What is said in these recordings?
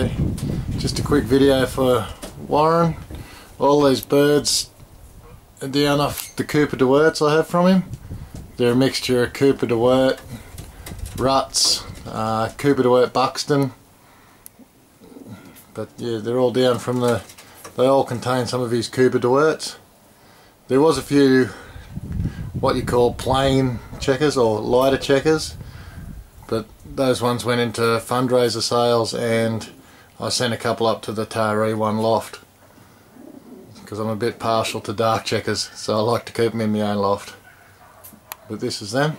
So just a quick video for Warren. All these birds are down off the Cooper Deweerdts I have from him. They're a mixture of Cooper Deweerdt, Rutz, Cooper Deweerdt Buxton. But yeah, they're all down from they all contain some of his Cooper Deweerdts. There was a few what you call plain checkers or lighter checkers, but those ones went into fundraiser sales, and I sent a couple up to the Taree one loft because I'm a bit partial to dark checkers, so I like to keep them in my own loft. But this is them.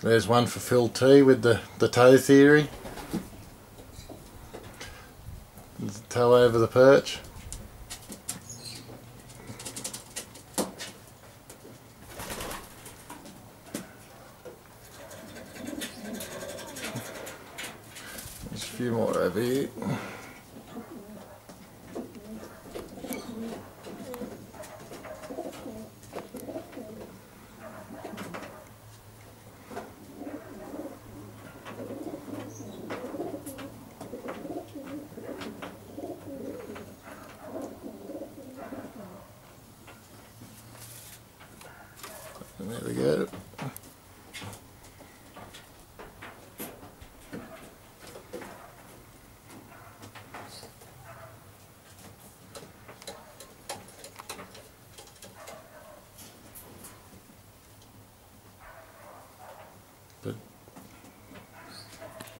There's one for Phil T with the toe theory. The toe over the perch. There's a few more over here. There we go.